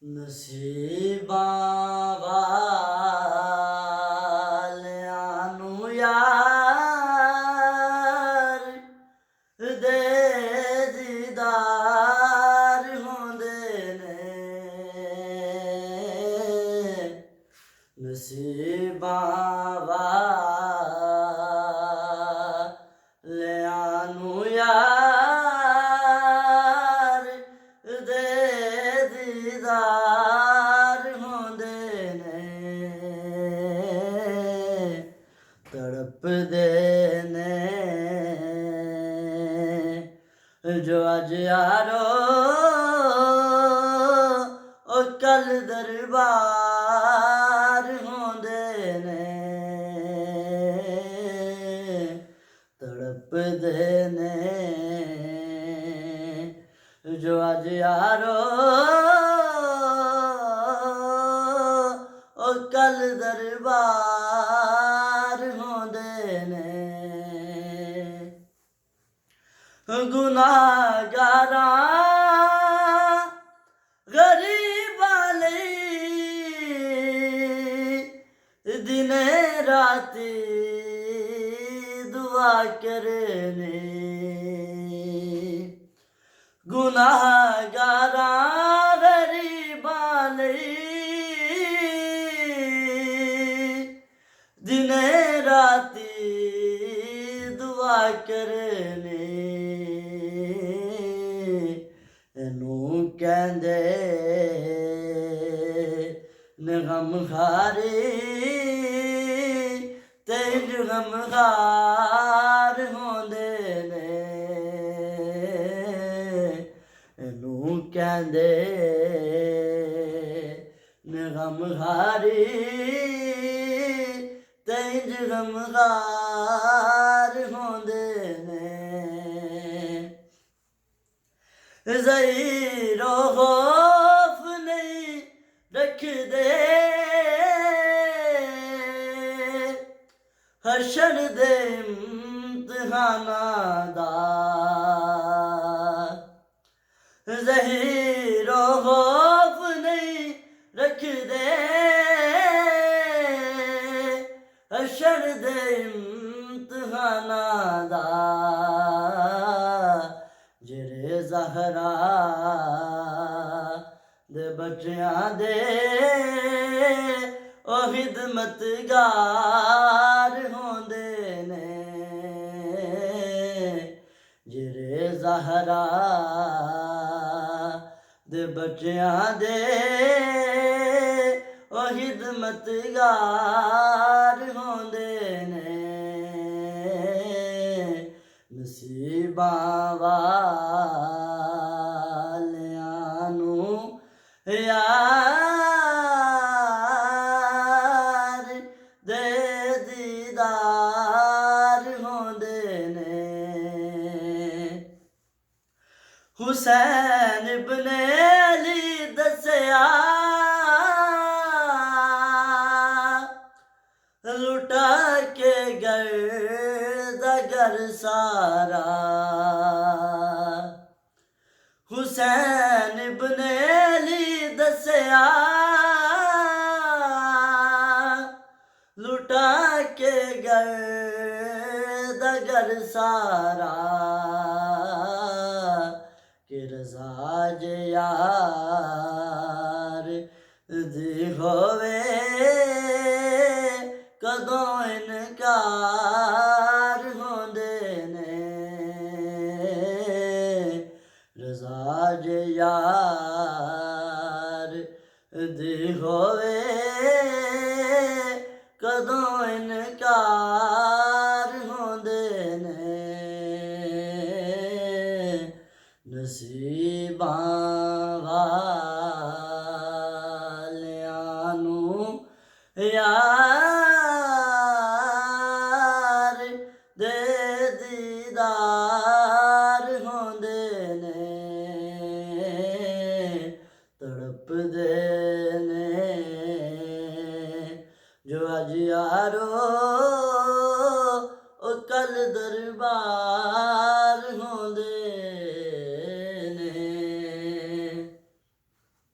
ਨਸੀਬਾਂ ਵਾਲਿਆਂ ਨੂੰ ਯਾਰ ਦੇ ਦੀਦਾਰ ਹੁੰਦੇ ਨੇ। ਨਸੀਬਾਂ ਵਾਲਿਆਂ ਨੂੰ ਯਾਰ ਦੇ ਦੀਦਾਰ ਹੁੰਦੇ ਨੇ। ਤੜਪਦੇ ਨੇ ਜੋ ਅੱਜ ਯਾਰੋ ਉਹ ਕੱਲ ਦਰਬਾਰ ਹੁੰਦੇ ਨੇ। ਤੜਪਦੇ ਨੇ ਜੋ ਅੱਜ ਯਾਰੋ ਉਹ ਕੱਲ ਦਰਬਾਰ ਹੁੰਦੇ ਨੇ। ਗੁਨਾਹਗਾਰਾਂ ਗਰੀਬਾਂ ਲਈ ਦਿਨੇ ਰਾਤੀ ਦੁਆ ਕਰਨੇ। ਗੁਨਾਹਗਾਰਾਂ ਗਰੀਬਾਂ ਲਈ ਦਿਨੇ ਰਾਤੀ ਦੁਆ ਕਰਨੇ। ਇਹਨੂੰ ਕਹਿੰਦੇ ਨੇ ਗਮਖਾਰੀ ਤੇ ਗਮਖਾਰ ਹੁੰਦੇ ਨੇ। ਇਹਨੂੰ ਕਹਿੰਦੇ ਨੇ ਗਮਖਾਰੀ ਤੇ ਗਮਖਾਰ ਹੁੰਦੇ ਨੇ। ਜ਼ਹੀਰੋ ਖੌਫ ਨਹੀਂ ਰੱਖਦੇ ਹਸ਼ਰ ਦੇ ਇਮਤਿਹਾਨਾਂ ਦਾ। ਜ਼ਹੀਰੋ ਖੌਫ ਨਹੀਂ ਰੱਖਦੇ ਹਸ਼ਰ ਦੇ ਇਮਤਿਹਾਨਾਂ ਦਾ। ਜਿਹੜੇ ਜ਼ਹਰਾ ਦੇ ਬੱਚਿਆਂ ਦੇ ਉਹ ਹਿਦਮਤਗਾਰ ਹੁੰਦੇ ਨੇ। ਜਿਹੜੇ ਜ਼ਹਰਾ ਦੇ ਬੱਚਿਆਂ ਦੇ ਉਹ ਹਿਦਮਤਗਾਰ ਹੁੰਦੇ ਨੇ। ਨਸੀਬਾਂ ਵਾਲਿਆਂ ਨੂੰ ਯਾਰ ਦੇ ਦੀਦਾਰ ਹੁੰਦੇ ਨੇ। ਹੁਸੈਨ ਇਬਨ ਅਲੀ ਦੱਸਿਆ ਲੁਟਾ ਕੇ ਘਰ ਦਾ ਘਰ ਸਾਰਾ। ਹੁਸੈਨ ਇਬਨ ਅਲੀ ਦੱਸਿਆ ਲੁਟਾ ਕੇ ਘਰ ਦਾ ਘਰ ਸਾਰਾ। ਕਿ ਰਜ਼ਾ ਜੇ ਯਾਰ ਦੀ ਹੋਵੇ ਕਦੋਂ ਇਨਕਾਰ ਹੁੰਦੇ ਨੇ। ਰਜ਼ਾ ਜੇ ਯਾਰ ਦੀ ਹੋਵੇ ਕਦੋਂ ਇਨਕਾਰ